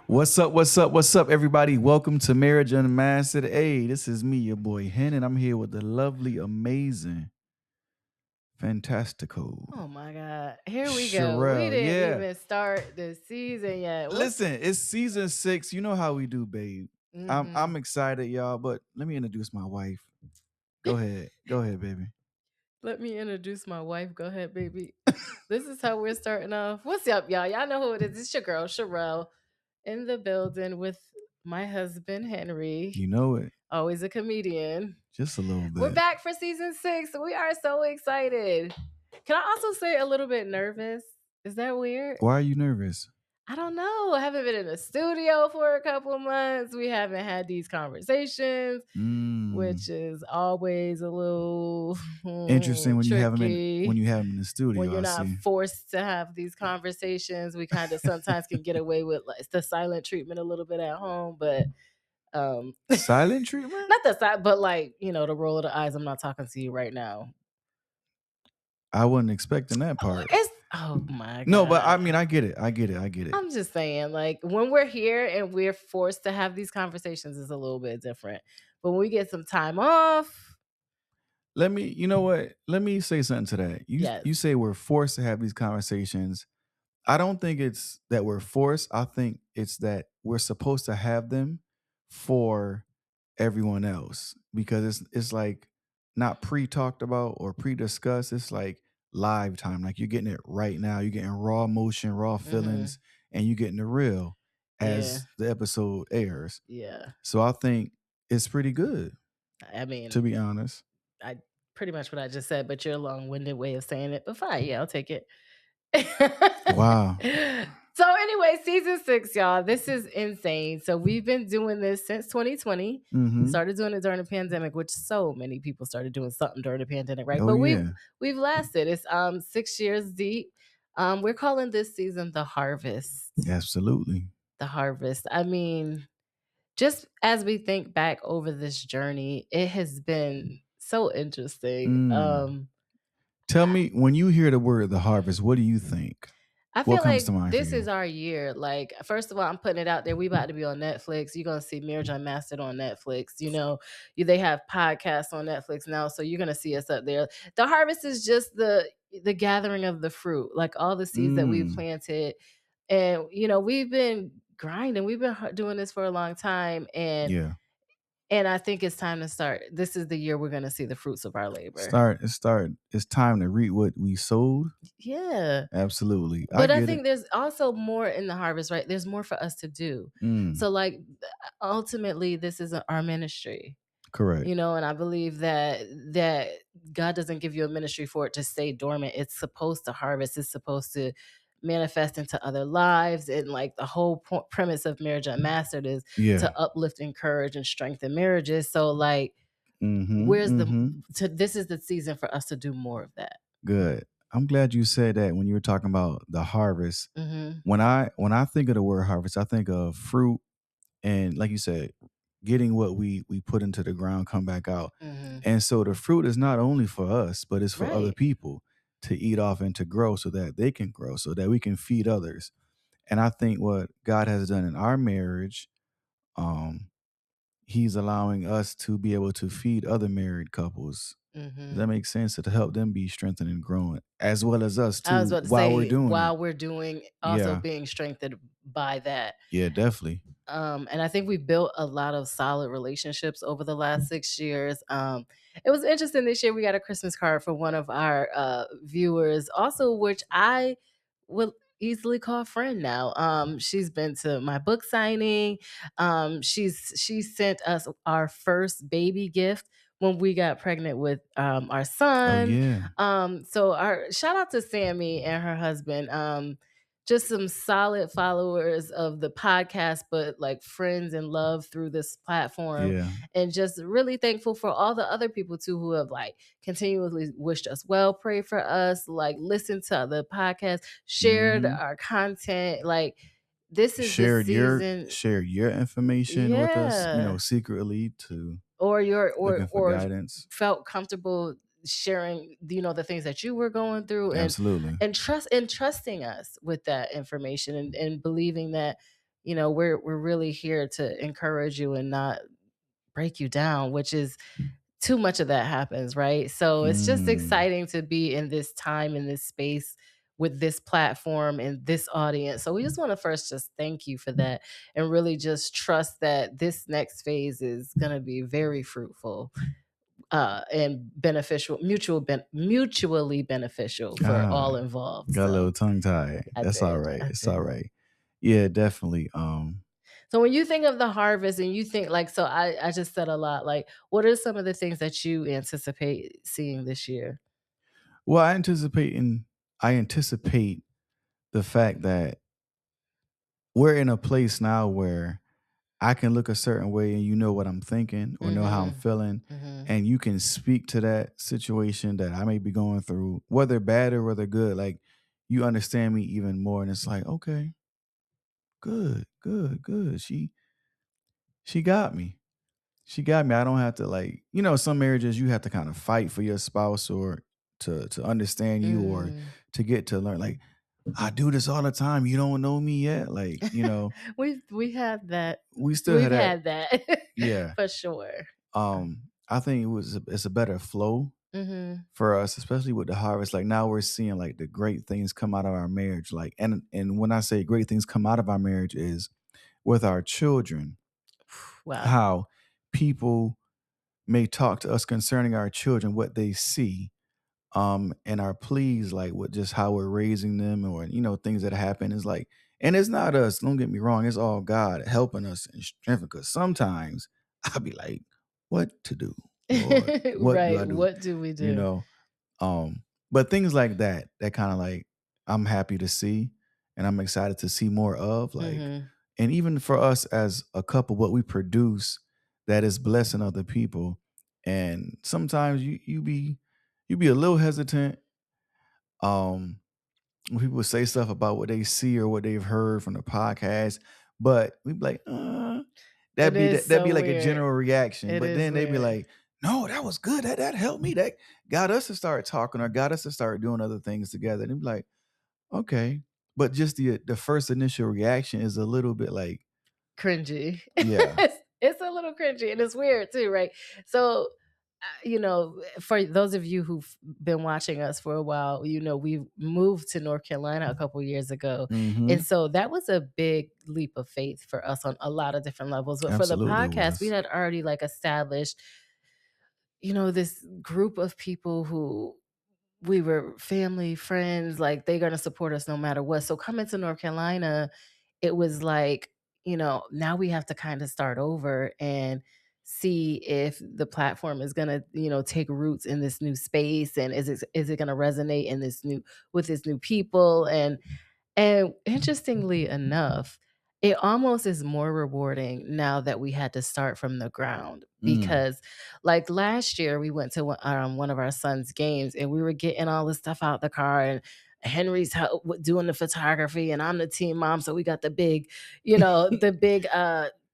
What's up, everybody? Welcome to Marriage Unmastered. Hey, this is me, your boy Hen, and I'm here with the lovely, amazing, fantastical Oh my God. Here we go. Shireal. We didn't Yeah. even start the season yet. Listen, it's season 6. You know how we do, babe. I'm excited, y'all, but let me introduce my wife. Go ahead. Go ahead, baby. Let me introduce my wife. Go ahead, baby. This is how we're starting off. What's up, y'all? Y'all know who it is. It's your girl, Shireal, in the building with my husband, Henry. You know it. Always a comedian. Just a little bit. We're back for season 6. We are so excited. Can I also say a little bit nervous? Is that weird? Why are you nervous? I don't know. I haven't been in the studio for a couple of months. We haven't had these conversations, which is always a little interesting when tricky. you have them in the studio. When you're not forced to have these conversations, we kind of sometimes can get away with like the silent treatment a little bit at home, but silent treatment? Not the side, but like, the roll of the eyes. I'm not talking to you right now. I wasn't expecting that part. Oh my God. No, but I mean, I get it. I'm just saying, like, when we're here and we're forced to have these conversations, is a little bit different. But when we get some time off. You know what? Let me say something to that. You say we're forced to have these conversations. I don't think it's that we're forced. I think it's that we're supposed to have them for everyone else, because it's like not pre-talked about or pre-discussed. It's like live time. Like you're getting it right now. You're getting raw emotion, raw feelings, and you're getting the real as the episode airs. Yeah. So I think it's pretty good. I mean, to be honest, pretty much what I just said, but you're a long-winded way of saying it. But fine, yeah, I'll take it. Wow. So anyway, season 6, y'all. This is insane. So we've been doing this since 2020. Started doing it during the pandemic, which so many people started doing something during the pandemic, right? But we've lasted. It's 6 years deep. We're calling this season the Harvest. Absolutely. The Harvest. I mean, just as we think back over this journey, it has been so interesting. Tell me, when you hear the word the harvest, what do you think? I feel like this is our year. Like, first of all, I'm putting it out there. We about to be on Netflix. You're going to see Marriage Unmastered on Netflix. They have podcasts on Netflix now, so you're going to see us up there. The harvest is just the gathering of the fruit, like all the seeds that we've planted. And, we've been grinding. We've been doing this for a long time. And I think it's time to start. This is the year we're going to see the fruits of our labor. It's time to reap what we sowed. Yeah. Absolutely. But I think there's also more in the harvest, right? There's more for us to do. So, like, ultimately, this is our ministry. Correct. And I believe that God doesn't give you a ministry for it to stay dormant. It's supposed to harvest. It's supposed to manifest into other lives. And like the whole premise of Marriage Unmastered is to uplift, encourage, and strengthen marriages. So like, this is the season for us to do more of that. Good. I'm glad you said that when you were talking about the harvest. When I think of the word harvest, I think of fruit, and like you said, getting what we put into the ground come back out. And so the fruit is not only for us, but it's for other people to eat off and to grow, so that they can grow, so that we can feed others. And I think what God has done in our marriage, He's allowing us to be able to feed other married couples. Does that make sense? To help them be strengthened and growing, as well as us too. While we're doing being strengthened by that. Yeah, definitely. And I think we built a lot of solid relationships over the last 6 years. It was interesting this year. We got a Christmas card from one of our viewers, also, which I would easily call a friend now. She's been to my book signing. She sent us our first baby gift when we got pregnant with our son. Oh, yeah. So our shout out to Sammy and her husband. Just some solid followers of the podcast, but like friends and love through this platform. Yeah. And just really thankful for all the other people too who have like continuously wished us well, prayed for us, like listened to the podcast, shared our content. Like, this is the season. Share your information with us, secretly, to or looking for guidance. Felt comfortable sharing, the things that you were going through, Absolutely. and trusting us with that information, and believing that, we're really here to encourage you and not break you down, which is too much of that happens, right? So it's just exciting to be in this time, in this space, with this platform and this audience. So we just want to first just thank you for that, and really just trust that this next phase is going to be very fruitful, and beneficial, mutually beneficial for all involved. Got a So little tongue tied. That's all right. It's all right. Yeah, definitely. So when you think of the harvest and you think, like, so I just said a lot, like, what are some of the things that you anticipate seeing this year? Well, I anticipate the fact that we're in a place now where I can look a certain way and you know what I'm thinking or know how I'm feeling. And you can speak to that situation that I may be going through, whether bad or whether good. Like, you understand me even more. And it's like, okay, good, good, good. She got me. She got me. I don't have to, like, some marriages you have to kind of fight for your spouse or to understand you or to get to learn. Like, I do this all the time. You don't know me yet. Like, We have that. we still We've had had that. yeah. For sure. I think it's a better flow for us, especially with the harvest. Like, now we're seeing like the great things come out of our marriage. Like, and when I say great things come out of our marriage is with our children. Wow. How people may talk to us concerning our children, what they see, and are pleased, like, with just how we're raising them, or things that happen. Is like, and it's not us. Don't get me wrong. It's all God helping us and strengthening. Because sometimes I'll be like, "What to do, Lord? What do Right. I do?" What do we You do? know. But things like that, that kind of like I'm happy to see, and I'm excited to see more of. Like, and even for us as a couple, what we produce that is blessing other people. And sometimes you be a little hesitant when people say stuff about what they see or what they've heard from the podcast, but we be like, It is that'd be so like a weird. general reaction. It But is then they'd be weird. like, no, that was good. That helped me. That got us to start talking or got us to start doing other things together. And be like, okay. But just the first initial reaction is a little bit like Cringy. yeah. It's a little cringy, and it's weird too, right? So, for those of you who've been watching us for a while, we moved to North Carolina a couple years ago. And Mm-hmm. so that was a big leap of faith for us on a lot of different levels. But for the Absolutely podcast, we was. had already like established, this group of people who we were family, friends, like they're gonna support us no matter what. So coming to North Carolina, it was like, now we have to kind of start over and see if the platform is gonna, take roots in this new space, and is it gonna resonate in this new with this new people. And interestingly enough, it almost is more rewarding now that we had to start from the ground, because like last year we went to one of our son's games, and we were getting all this stuff out the car, and Henry's doing the photography, and I'm the team mom. So we got the big, the big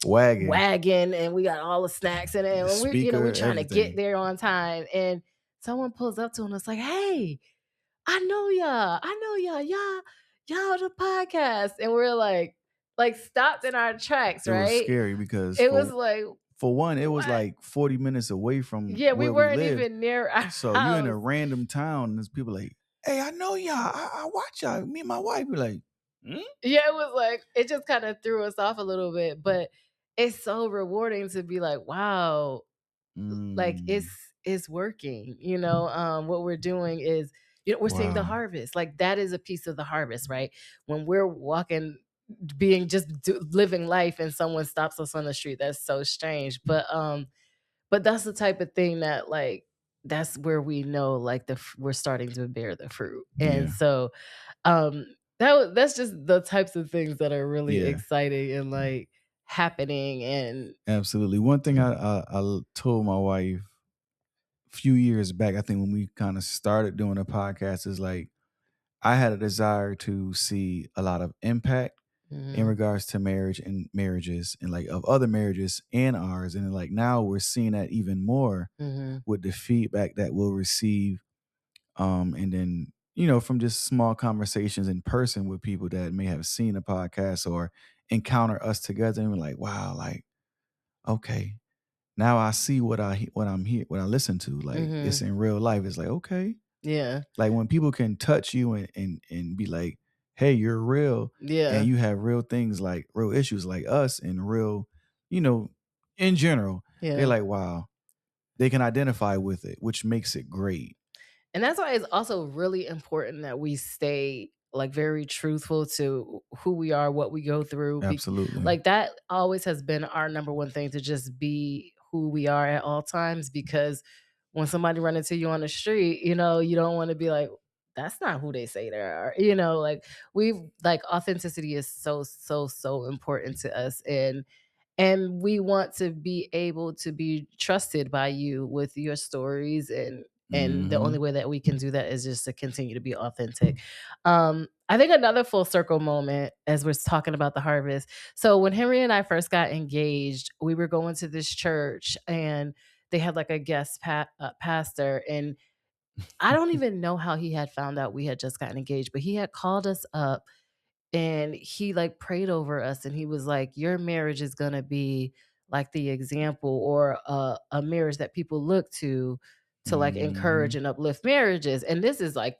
wagon, and we got all the snacks in it. The And speaker, we're trying to get everything. there on time. And someone pulls up to him and it's like, hey, I know y'all. I know y'all. Y'all the podcast. And we're like stopped in our tracks, It was right? scary because It was like, for one, it was what? like 40 minutes away from Yeah, we where we weren't live. even near our So you in a house. random town, and there's people like, hey, I know y'all. I watch y'all. Me and my wife be like, Yeah, it was like, it just kind of threw us off a little bit. But it's so rewarding to be like, wow, like it's working. What we're doing is, we're seeing the wow. harvest. Like, that is a piece of the harvest, right? When we're walking, being just living life, and someone stops us on the street, that's so strange. But that's the type of thing that, like, that's where we know, like, we're starting to bear the fruit. And Yeah. so um that's just the types of things that are really Yeah. exciting and like happening. And Absolutely. One thing I told my wife a few years back, I think when we kind of started doing a podcast, is like I had a desire to see a lot of impact in regards to marriage and marriages and like of other marriages and ours. And like now we're seeing that even more with the feedback that we'll receive. And then, from just small conversations in person with people that may have seen a podcast or encounter us together and we're like, wow, like, okay, now I see what I listen to. Like it's in real life. It's like, okay. Yeah. Like when people can touch you and be like, hey, you're real. Yeah. And you have real things like real issues like us and real, in general. Yeah. They're like, wow. They can identify with it, which makes it great. And that's why it's also really important that we stay like very truthful to who we are, what we go through. Absolutely. Like that always has been our number one thing, to just be who we are at all times, because when somebody run into you on the street, you don't want to be like, that's not who they say they are. Like authenticity is so, so, so important to us. And we want to be able to be trusted by you with your stories, and the only way that we can do that is just to continue to be authentic. I think another full circle moment, as we're talking about the harvest. So when Henry and I first got engaged, we were going to this church and they had like a guest pastor, and I don't even know how he had found out we had just gotten engaged, but he had called us up and he like prayed over us, and he was like, your marriage is going to be like the example, or a marriage that people look to like encourage and uplift marriages. And this is like,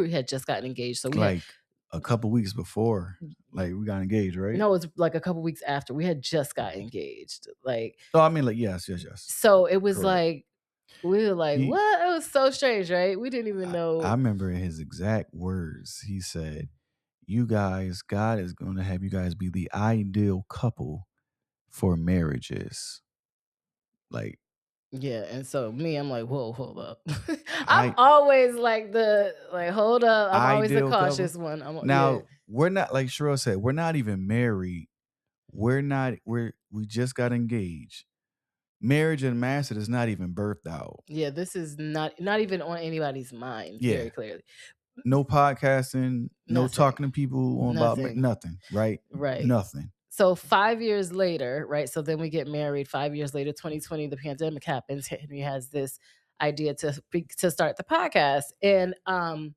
had just gotten engaged, so we like had a couple weeks before, like we got engaged, right? No, it's like a couple weeks after we had just got engaged. Like, oh, I mean, like yes. So it was Correct. like, we were like, what? It was so strange, right? We didn't even know. I remember his exact words. He said, you guys, God is going to have you guys be the ideal couple for marriages. Like, yeah. And so I'm like, whoa, hold up. I'm always like hold up. I'm always the cautious one. Now, we're not, like Shireal said, we're not even married. We just got engaged. Marriage Unmastered is not even birthed out. Yeah, this is not even on anybody's mind, very clearly. No podcasting, no talking to people about nothing, right? Right. Nothing. So 5 years later, right? So then we get married. 5 years later, 2020, the pandemic happens. Henry has this idea to start the podcast. And I'm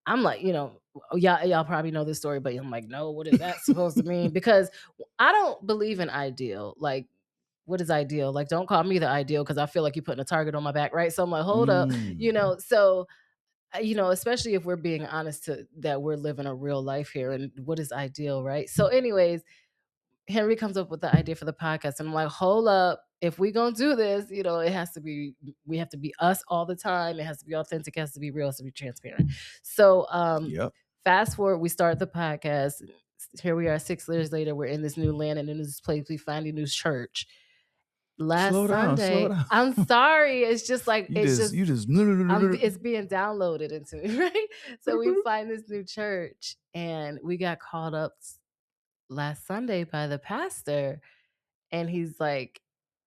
like, y'all probably know this story, but I'm like, no, what is that supposed to mean? Because I don't believe in ideal. Like, what is ideal? Like, don't call me the ideal, because I feel like you're putting a target on my back, right? So I'm like, hold up, so especially if we're being honest that we're living a real life here, and what is ideal, right? So anyways, Henry comes up with the idea for the podcast, and I'm like, hold up, if we gonna do this, it has to be, we have to be us all the time. It has to be authentic, it has to be real, it has to be transparent. So fast forward, we start the podcast. Here we are 6 years later, we're in this new land and in this place, we find a new church. Last Sunday, I'm sorry. It's just like, it's being downloaded into me, right? So we find this new church, and we got called up last Sunday by the pastor, and he's like,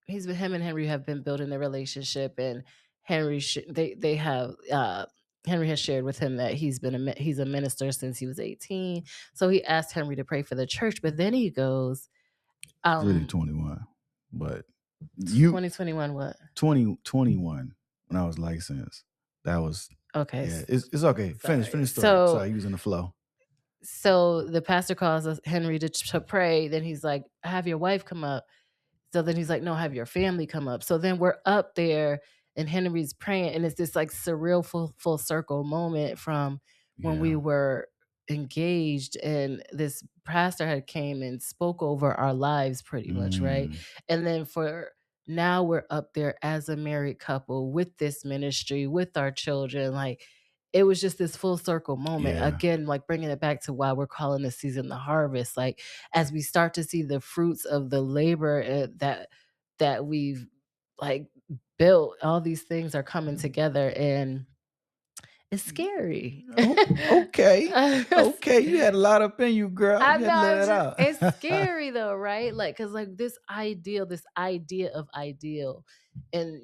him and Henry have been building their relationship, and Henry Henry has shared with him that he's a minister since he was 18. So he asked Henry to pray for the church, but then he goes, really 21, but 2021 what? 2021 when I was licensed. That was okay. Yeah, it's okay. Finish the story. Sorry, he was in the flow. So the pastor calls us Henry to pray. Then he's like, have your wife come up. So then he's like, no, have your family come up. So then we're up there and Henry's praying, and it's this like surreal full circle moment from when we were engaged, and this pastor had came and spoke over our lives pretty much, right? And then now we're up there as a married couple with this ministry, with our children. Like, it was just this full circle moment. Again, like bringing it back to why we're calling this season the harvest. Like, as we start to see the fruits of the labor that we've like built, all these things are coming together, and it's scary. Okay. You had a lot up in you, girl. I know. It's scary though, right? Like, cause like this idea of ideal, and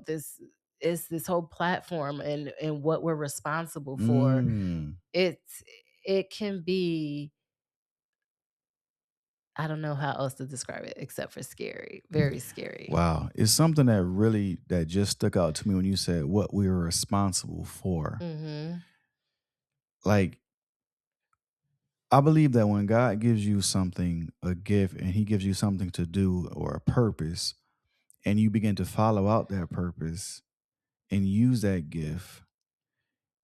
this is this whole platform and what we're responsible for. It can be I don't know how else to describe it except for scary. Very scary. Wow. It's something that just stuck out to me when you said what we were responsible for. Mm-hmm. Like, I believe that when God gives you something, a gift, and he gives you something to do or a purpose, and you begin to follow out that purpose and use that gift,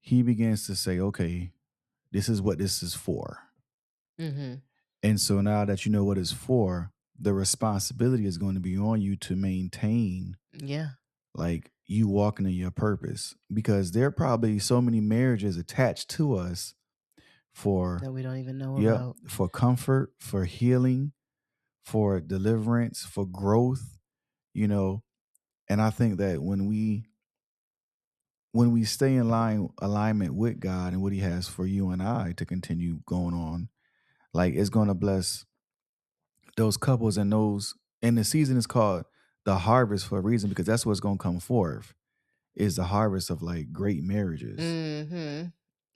he begins to say, okay, this is what this is for. Mm-hmm. And so now that you know what it's for, the responsibility is going to be on you to maintain, like, you walking in your purpose, because there are probably so many marriages attached to us for that we don't even know about. For comfort, for healing, for deliverance, for growth, and I think that when we stay in alignment with God and what he has for you and I to continue going on, like, it's going to bless those couples and the season is called the harvest for a reason, because that's what's going to come forth is the harvest of, like, great marriages. Mm-hmm.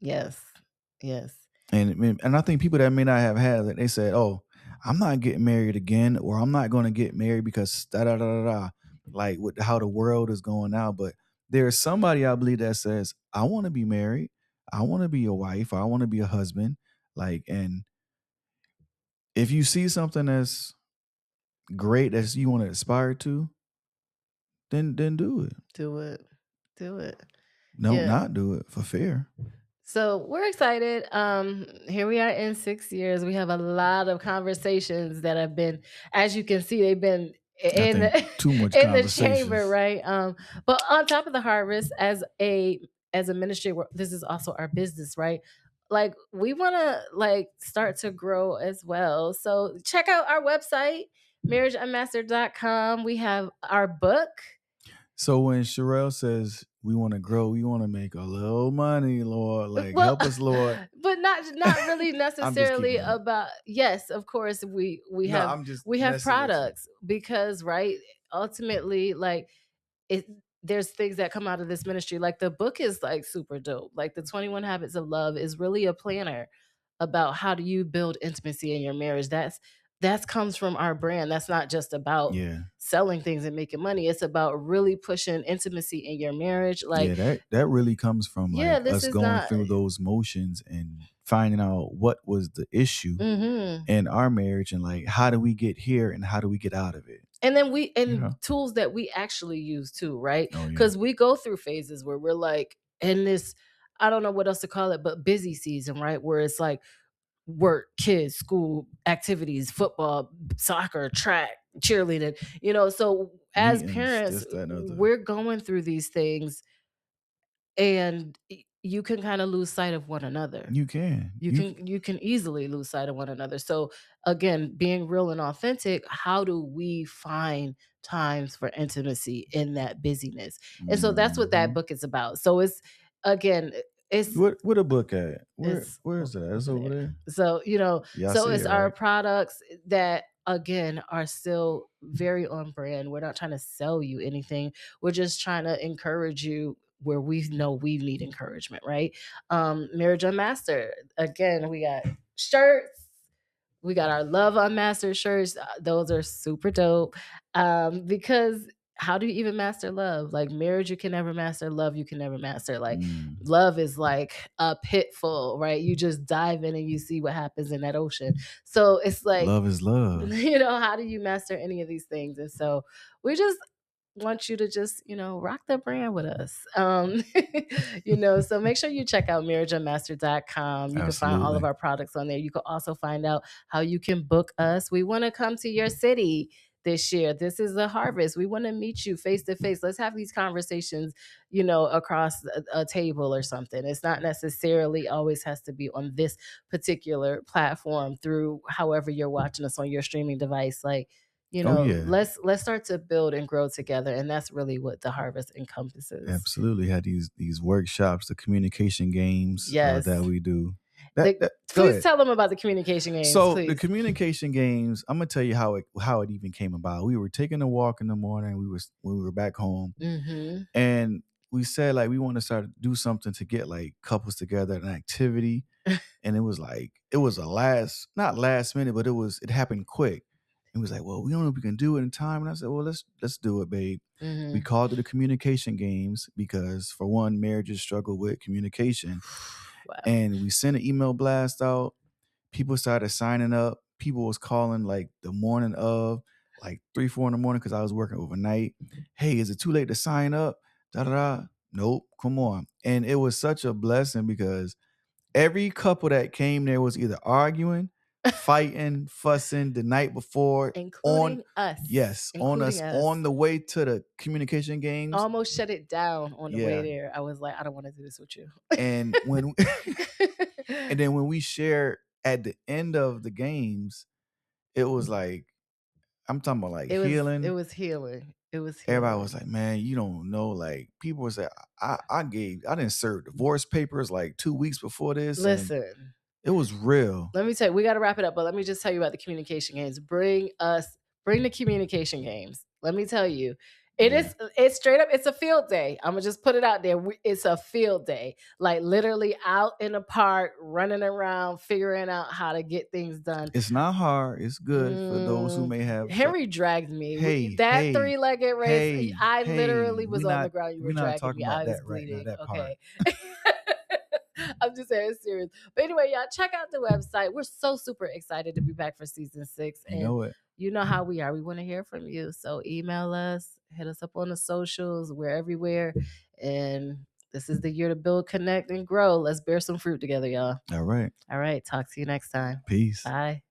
Yes. And I think people that may not have had it, they said, oh, I'm not getting married again, or I'm not going to get married because da da da da da, like with how the world is going now. But there's somebody, I believe, that says, I want to be married, I want to be a wife, or I want to be a husband. Like, and if you see something that's great that you want to aspire to, then do it. Do it. Don't not do it for fear. So we're excited. Here we are in 6 years. We have a lot of conversations that have been, as you can see, they've been too much in the chamber, right? But on top of the harvest, as a ministry, this is also our business, right? Like, we want to, like, start to grow as well. So check out our website, marriageunmastered.com. We have our book. So when Shireal says we want to grow, we want to make a little money, Lord, like, help us, Lord. But not really necessarily about. Yes, of course we have products, because, right, ultimately, like, there's things that come out of this ministry. Like, the book is, like, super dope. Like, the 21 Habits of Love is really a planner about how do you build intimacy in your marriage. That comes from our brand. That's not just about selling things and making money. It's about really pushing intimacy in your marriage. Like, that really comes from, like, us going through those motions and finding out what was the issue in our marriage, and, like, how do we get here and how do we get out of it? And then tools that we actually use too, right? Because we go through phases where we're, like, in this, I don't know what else to call it, but busy season, right? Where it's like work, kids, school, activities, football, soccer, track, cheerleading, so as parents, we're going through these things, and you can kind of lose sight of one another. You can easily lose sight of one another. So again, being real and authentic, how do we find times for intimacy in that busyness? And so that's what that book is about. So it's, again, it's what a book at? Where is that? It's over there. So, so it's our products that, again, are still very on brand. We're not trying to sell you anything. We're just trying to encourage you where we know we need encouragement, right? Marriage Unmastered. Again, we got shirts. We got our Love Unmastered shirts. Those are super dope. Because how do you even master love? Like, marriage, you can never master. Love, you can never master. Like, love is like a pitfall, right? You just dive in and you see what happens in that ocean. So it's like, love is love. How do you master any of these things? And so we just want you to just, rock the brand with us. So make sure you check out marriageunmastered.com. You can find all of our products on there. You can also find out how you can book us. We want to come to your city this year. This is the harvest. We want to meet you face to face. Let's have these conversations, across a table or something. It's not necessarily always has to be on this particular platform through however you're watching us on your streaming device. Like, let's start to build and grow together. And that's really what the harvest encompasses. Absolutely. Had these workshops, the communication games that we do. Please tell them about the communication games. So the communication games, I'm gonna tell you how it even came about. We were taking a walk in the morning. We were back home, and we said like we want to start to do something to get like couples together, an activity. And it was not last minute, but it happened quick. And was like, well, we don't know if we can do it in time. And I said, well, let's do it, babe. Mm-hmm. We called it the communication games because for one, marriages struggle with communication. Wow. And we sent an email blast out. People started signing up. People was calling like the morning of, like 3, 4 in the morning because I was working overnight. Hey, is it too late to sign up? Da da da. Nope, come on. And it was such a blessing because every couple that came there was either arguing, fighting, fussing the night before, including us. Yes, including us on the way to the communication games. Almost shut it down on the way there. I was like, I don't want to do this with you. And then when we shared at the end of the games, it was like, I'm talking about like healing. It was healing. Everybody was like, man, you don't know. Like people were saying, I didn't serve divorce papers like 2 weeks before this. Listen, it was real. Let me tell you, we got to wrap it up, but let me just tell you about the communication games. Bring the communication games. Let me tell you, it's straight up, it's a field day. I'm going to just put it out there. It's a field day, like literally out in the park, running around, figuring out how to get things done. It's not hard. It's good for those who may have. Henry dragged me. That 3-legged race, I literally was on the ground. You were dragging me. I was bleeding. Okay. I'm just saying, it's serious. But anyway, y'all, check out the website. We're so super excited to be back for season 6. And you know how we are. We want to hear from you. So email us, hit us up on the socials. We're everywhere. And this is the year to build, connect, and grow. Let's bear some fruit together, y'all. All right. Talk to you next time. Peace. Bye.